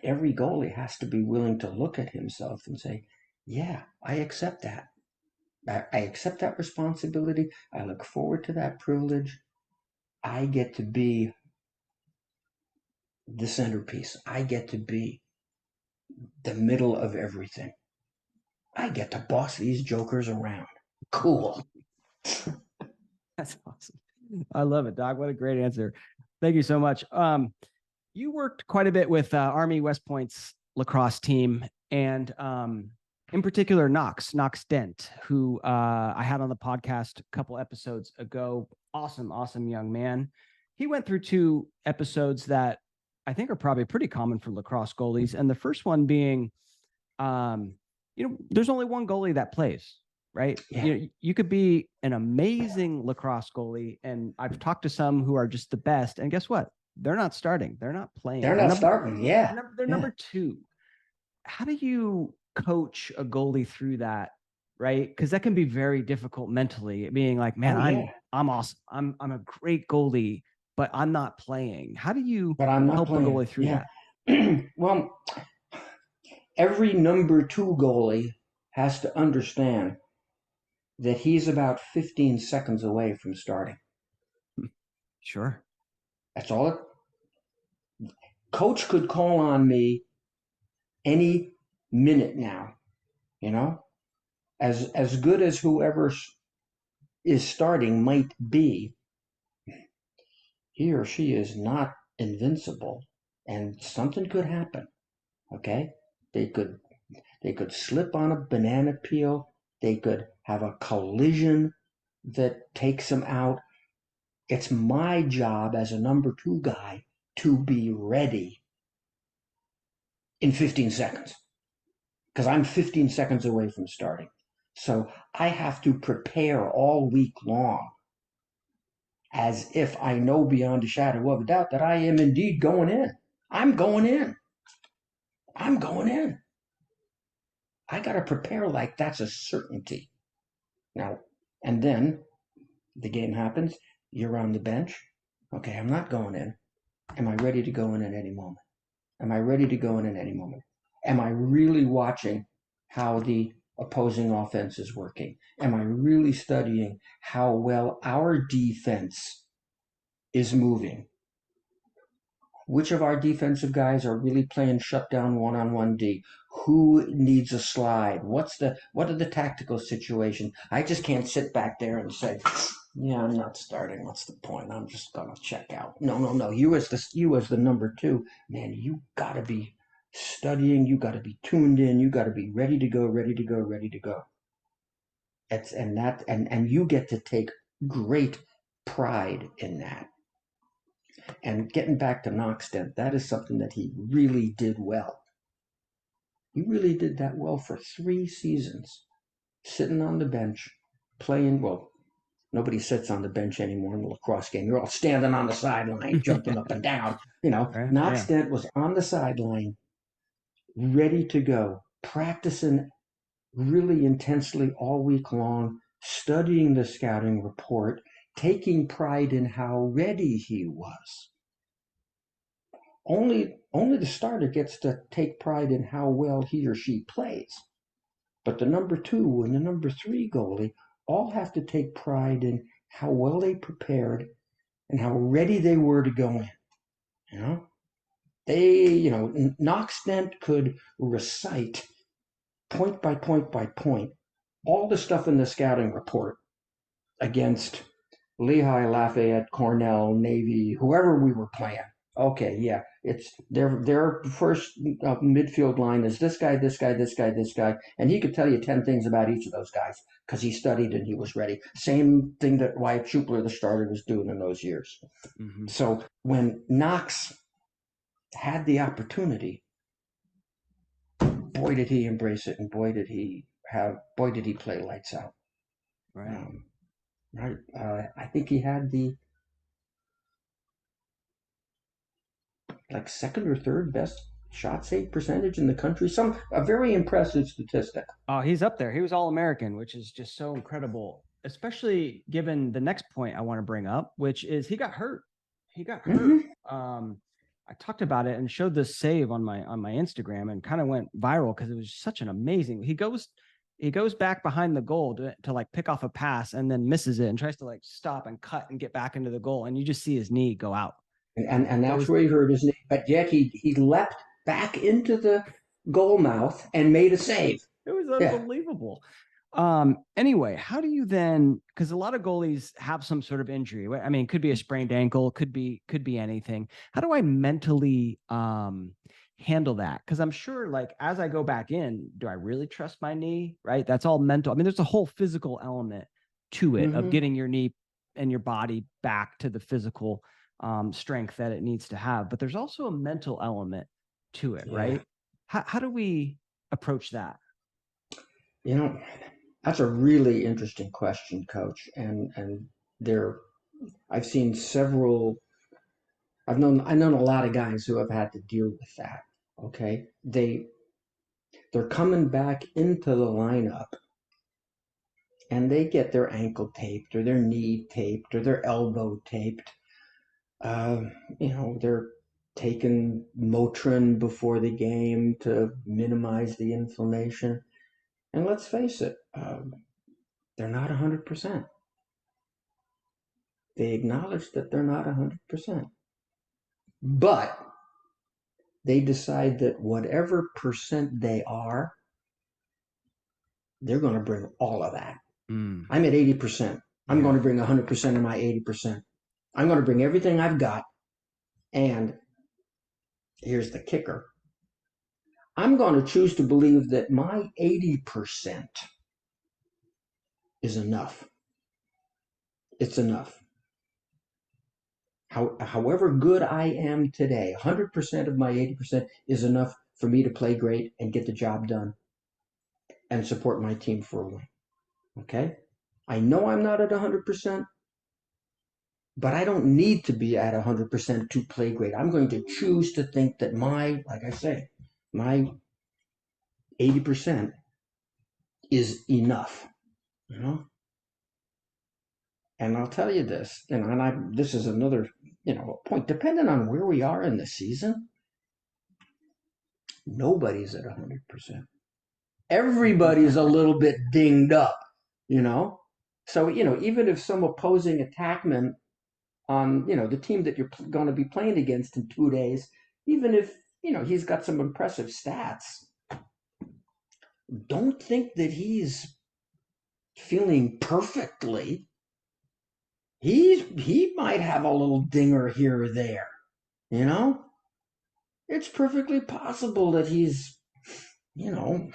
goalie has to be willing to look at himself and say, "Yeah, I accept that. I accept that responsibility. I look forward to that privilege. I get to be the centerpiece. I get to be the middle of everything. I get to boss these jokers around. Cool." That's awesome. I love it, Doc. What a great answer. Thank you so much. You worked quite a bit with Army West Point's lacrosse team, and in particular, Knox Dent, who I had on the podcast a couple episodes ago. Awesome, awesome young man. He went through two episodes that I think are probably pretty common for lacrosse goalies, and the first one being, there's only one goalie that plays, right? Yeah. You could be an amazing lacrosse goalie, and I've talked to some who are just the best, and guess what? They're not starting. They're not playing. They're They're not number starting. Yeah. they're Yeah. number two. How do you coach a goalie through that, right? Because that can be very difficult mentally, being like, man, Oh, I'm yeah. I'm awesome. I'm a great goalie, but I'm not playing. How do you But I'm not help a playing. goalie through Yeah. that? Well, every number two goalie has to understand that he's about 15 seconds away from starting. Sure. That's all it. Coach could call on me any minute now, you know? As good as whoever is starting might be, he or she is not invincible and something could happen, okay? They could they could slip on a banana peel, they could have a collision that takes them out. It's my job as a number two guy to be ready in 15 seconds because I'm 15 seconds away from starting. So I have to prepare all week long as if I know beyond a shadow of a doubt that I am indeed going in. I'm going in. I'm going in. I got to prepare like that's a certainty. Now, And then the game happens. You're on the bench. Okay, I'm not going in. Am I ready to go in at any moment? Am I ready to go in at any moment? Am I really watching how the opposing offense is working? Am I really studying how well our defense is moving? Which of our defensive guys are really playing shutdown one-on-one D? Who needs a slide? What are the tactical situations? I just can't sit back there and say, yeah, I'm not starting. What's the point? I'm just gonna check out. No, no, no. You as the number two, man, you gotta be studying, you gotta be tuned in, you gotta be ready to go, ready to go, ready to go. And you get to take great pride in that. And getting back to Knoxton, that is something that he really did well. He really did that well for 3 seasons, sitting on the bench, playing. Well, nobody sits on the bench anymore in the lacrosse game. You're all standing on the sideline, jumping up and down. Right? Yeah. Knoxton was on the sideline, ready to go, practicing really intensely all week long, studying the scouting report, taking pride in how ready he was. Only the starter gets to take pride in how well he or she plays. But the number two and the number three goalie all have to take pride in how well they prepared and how ready they were to go in. You know, Knoxdent could recite point by point all the stuff in the scouting report against Lehigh, Lafayette, Cornell, Navy, whoever we were playing. Okay, yeah, it's their first midfield line is this guy, this guy, this guy, this guy, and he could tell you 10 things about each of those guys because he studied and he was ready. Same thing that Wyatt Schupler, the starter, was doing in those years. Hmm. So when Knox had the opportunity, boy did he embrace it, and boy did he play lights out. Right. Um, right, I think he had the like second or third best shot save percentage in the country. A very impressive statistic. Oh, he's up there. He was All American, which is just so incredible, especially given the next point I want to bring up, which is he got hurt. He got hurt. Mm-hmm. I talked about it and showed this save on my Instagram and kind of went viral because it was such an amazing. He goes back behind the goal to like pick off a pass and then misses it and tries to like stop and cut and get back into the goal, and you just see his knee go out. And that's Goes where he hurt his knee. But yet he leapt back into the goal mouth and made a save. It was Yeah. unbelievable. Anyway, how do you then, because a lot of goalies have some sort of injury. I mean, it could be a sprained ankle, could be anything. How do I mentally handle that? Because I'm sure, like, as I go back in, do I really trust my knee? Right? That's all mental. I mean, there's a whole physical element to it of Mm-hmm. getting your knee and your body back to the physical strength that it needs to have. But there's also a mental element to it, Yeah. right? How do we approach that? You know, that's a really interesting question, Coach. And there, I've seen several. I've known a lot of guys who have had to deal with that. Okay, they're coming back into the lineup and they get their ankle taped or their knee taped or their elbow taped. Uh, they're taking Motrin before the game to minimize the inflammation. And let's face it, they're not 100%. They acknowledge that they're not 100%. But they decide that whatever percent they are, they're going to bring all of that. Mm, I'm at 80%. I'm yeah. going to bring 100% of my 80%. I'm going to bring everything I've got. And here's the kicker, I'm going to choose to believe that my 80% is enough. It's enough. However good I am today, 100% of my 80% is enough for me to play great and get the job done and support my team for a win. Okay? I know I'm not at 100%, but I don't need to be at 100% to play great. I'm going to choose to think that like I say, my 80% is enough. You know? And I'll tell you this, this is another, point. Depending on where we are in the season, nobody's at 100%. Everybody's a little bit dinged up, you know. So even if some opposing attackman on the team that you're going to be playing against in 2 days, even if he's got some impressive stats, don't think that he's feeling perfectly. He might have a little dinger here or there, you know. It's perfectly possible that you know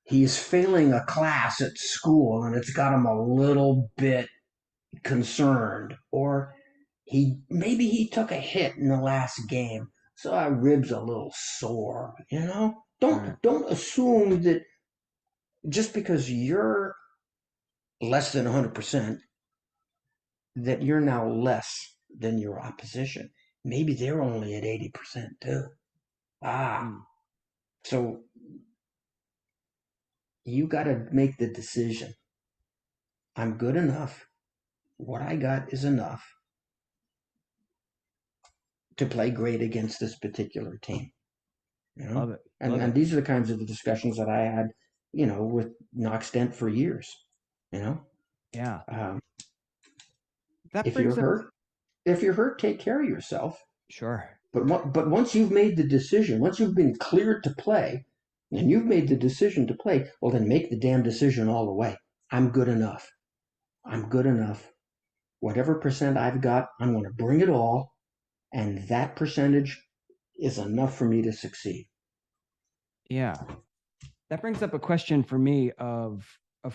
he's failing a class at school and it's got him a little bit concerned, or maybe he took a hit in the last game, so our ribs a little sore. Right. Don't assume that just because you're less than 100% that you're now less than your opposition. Maybe they're only at 80% too. Mm. So you got to make the decision. I'm good enough. What I got is enough to play great against this particular team. Love it. And Love it. these are the kinds of discussions that I had, with Knox Dent for years. You know, Yeah. um, That if you're brings up, hurt, if you're hurt, take care of yourself. sure. But once you've made the decision, once you've been cleared to play, and you've made the decision to play, well, then make the damn decision all the way. I'm good enough. I'm good enough. Whatever percent I've got, I'm going to bring it all, and that percentage is enough for me to succeed. Yeah. That brings up a question for me of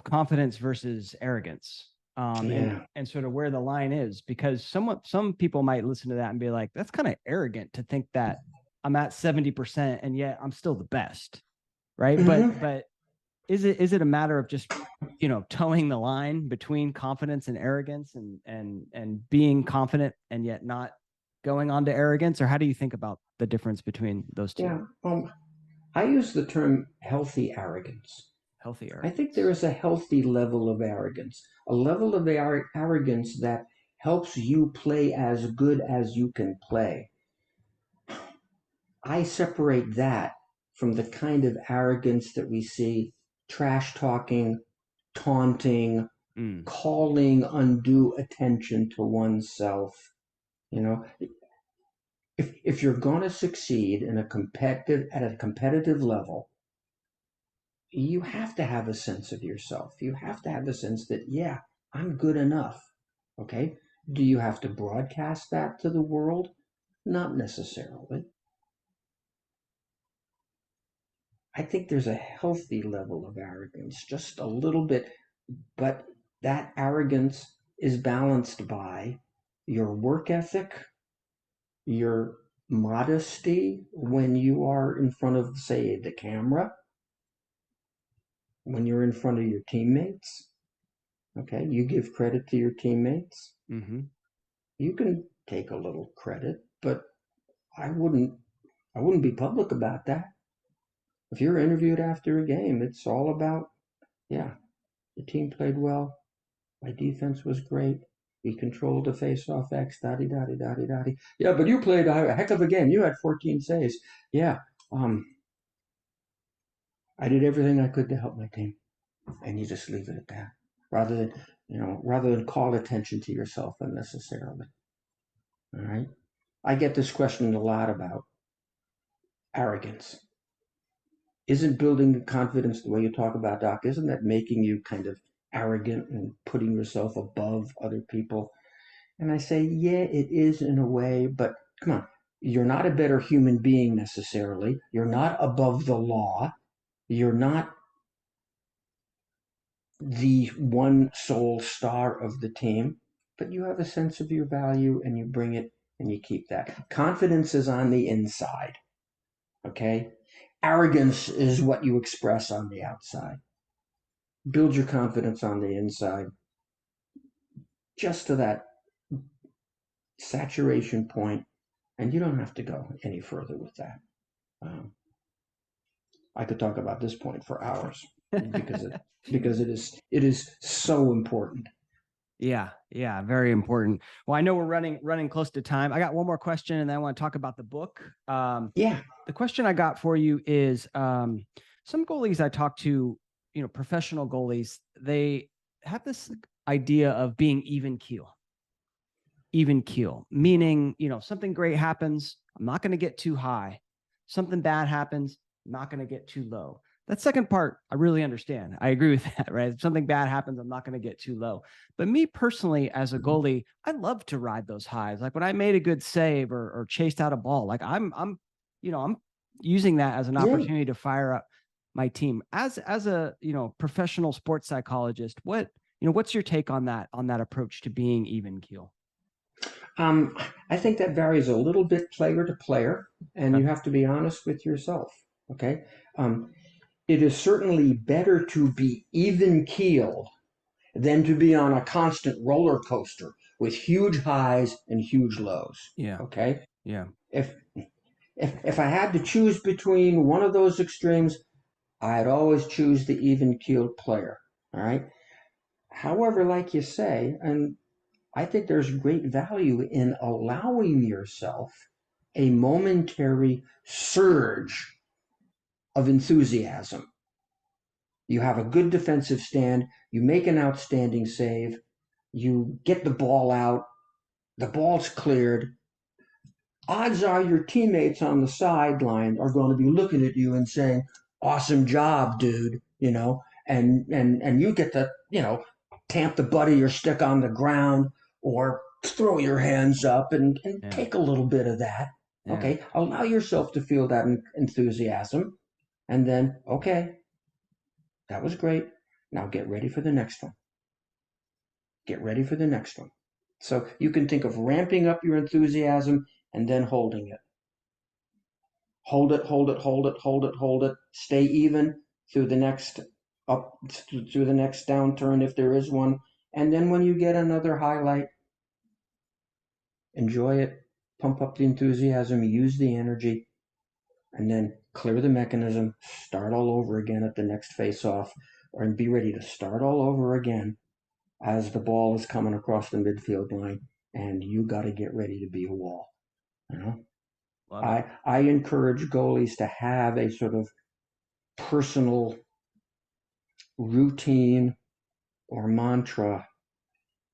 confidence versus arrogance. Yeah. And sort of where the line is, because some people might listen to that and be like, that's kind of arrogant to think that I'm at 70% and yet I'm still the best. Right. Mm-hmm. But is it a matter of just, towing the line between confidence and arrogance and being confident and yet not going on to arrogance? Or how do you think about the difference between those two? Yeah. I use the term healthy arrogance. Healthy I think there arrogance. is a healthy level of arrogance, a level of arrogance that helps you play as good as you can play. I separate that from the kind of arrogance that we see trash talking, taunting, Mm, calling undue attention to oneself. You know, if you're going to succeed at a competitive level, you have to have a sense of yourself. You have to have a sense that, yeah, I'm good enough. Okay. Do you have to broadcast that to the world? Not necessarily. I think there's a healthy level of arrogance, just a little bit, but that arrogance is balanced by your work ethic, your modesty when you are in front of, say, the camera, when you're in front of your teammates. Okay, you give credit to your teammates. mm-hmm. You can take a little credit, but I wouldn't I wouldn't be public about that. If you're interviewed after a game, it's all about, yeah, the team played well. My defense was great. We controlled the face-off X, dotty, dotty, dotty, dotty. Yeah, but you played a heck of a game. You had 14 saves. Yeah, I did everything I could to help my team. And you just leave it at that. Rather than call attention to yourself unnecessarily. All right. I get this question a lot about arrogance. Isn't building confidence the way you talk about, Doc? Isn't that making you kind of arrogant and putting yourself above other people? And I say, yeah, it is in a way, but come on. You're not a better human being necessarily. You're not above the law. You're not the one sole star of the team, but you have a sense of your value and you bring it and you keep that. Confidence is on the inside, okay? Arrogance is what you express on the outside. Build your confidence on the inside just to that saturation point, and you don't have to go any further with that. Um, I could talk about this point for hours. because it is so important. Yeah, yeah, very important. Well, I know we're running close to time. I got one more question, and then I want to talk about the book. Yeah. The question I got for you is some goalies I talk to, professional goalies, they have this idea of being even keel, meaning, something great happens. I'm not going to get too high. Something bad happens. I'm not going to get too low. That second part, I really understand. I agree with that, right? If something bad happens, I'm not going to get too low. But me personally, as a goalie, I love to ride those highs. Like when I made a good save or chased out a ball, like I'm using that as an Yeah. opportunity to fire up my team. As a professional sports psychologist, what's your take on that approach to being even keel? Um, I think that varies a little bit player to player, and Okay. you have to be honest with yourself. Okay. Um, it is certainly better to be even keeled than to be on a constant roller coaster with huge highs and huge lows. Yeah. Okay. Yeah. If if I had to choose between one of those extremes, I'd always choose the even keeled player. All right. However, like you say, and I think there's great value in allowing yourself a momentary surge of enthusiasm. You have a good defensive stand, you make an outstanding save, you get the ball out, the ball's cleared. Odds are your teammates on the sideline are going to be looking at you and saying, "Awesome job, dude," and you get to, tamp the butt of your stick on the ground or throw your hands up and Yeah. take a little bit of that. Yeah. Okay, allow yourself to feel that enthusiasm, and then, okay, that was great. Now get ready for the next one. Get ready for the next one. So you can think of ramping up your enthusiasm and then holding it. Hold it, hold it, hold it, hold it, hold it. Stay even through the next up through the next downturn if there is one. And then when you get another highlight, enjoy it, pump up the enthusiasm, use the energy, and then clear the mechanism, start all over again at the next face off, or be ready to start all over again as the ball is coming across the midfield line, and you got to get ready to be a wall. You know, Love it. I encourage goalies to have a sort of personal routine or mantra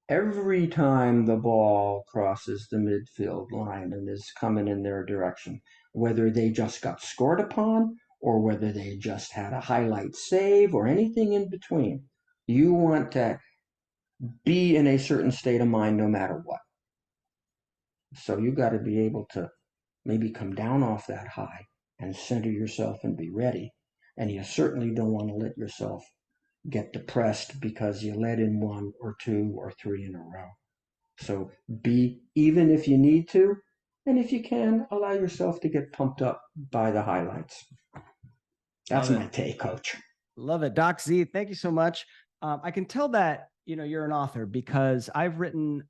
every time the ball crosses the midfield line and is coming in their direction, whether they just got scored upon or whether they just had a highlight save or anything in between. You want to be in a certain state of mind no matter what. So you got to be able to maybe come down off that high and center yourself and be ready. And you certainly don't want to let yourself get depressed because you let in one or two or three in a row. So be even if you need to, and if you can, allow yourself to get pumped up by the highlights. That's Love it. my take, coach. Love it. Doc Z, thank you so much. I can tell that, you're an author because I've written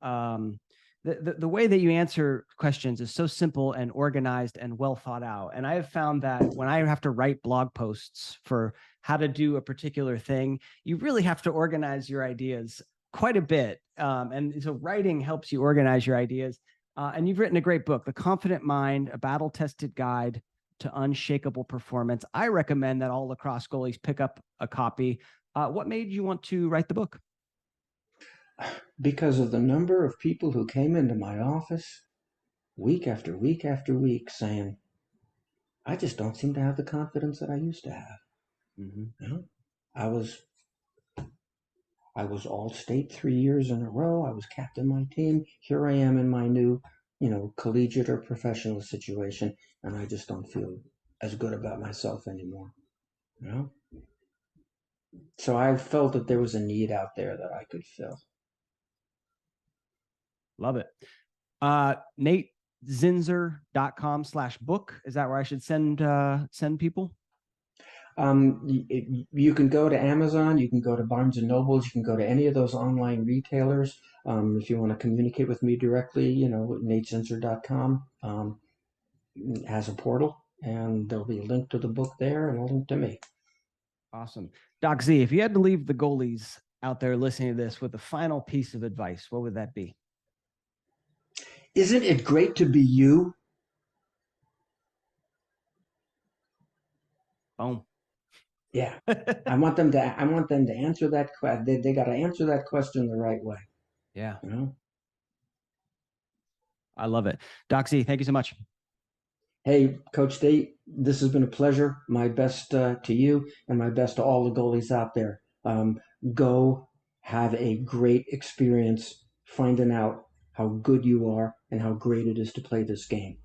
the way that you answer questions is so simple and organized and well thought out. And I have found that when I have to write blog posts for how to do a particular thing, you really have to organize your ideas quite a bit. And so writing helps you organize your ideas. And you've written a great book, The Confident Mind, a battle tested guide to unshakable performance. I recommend that all lacrosse goalies pick up a copy. What made you want to write the book? Because of the number of people who came into my office week after week after week saying, I just don't seem to have the confidence that I used to have. Mm-hmm. You know? I was I was all state 3 years in a row. I was captain of my team. Here I am in my new, collegiate or professional situation, and I just don't feel as good about myself anymore. You know? So I felt that there was a need out there that I could fill. Love it. Nate Zinsser.com/book. Is that where I should send people? You can go to Amazon, you can go to Barnes and Nobles, you can go to any of those online retailers. If you want to communicate with me directly, natezinsser.com has a portal, and there'll be a link to the book there and a link to me. Awesome. Doc Z, if you had to leave the goalies out there listening to this with a final piece of advice, what would that be? Isn't it great to be you? Boom. Yeah. I want them to answer that question. They got to answer that question the right way. Yeah, You know? I love it. Doc Z, thank you so much. Hey, Coach State, this has been a pleasure. My best to you and my best to all the goalies out there. Go have a great experience finding out how good you are and how great it is to play this game.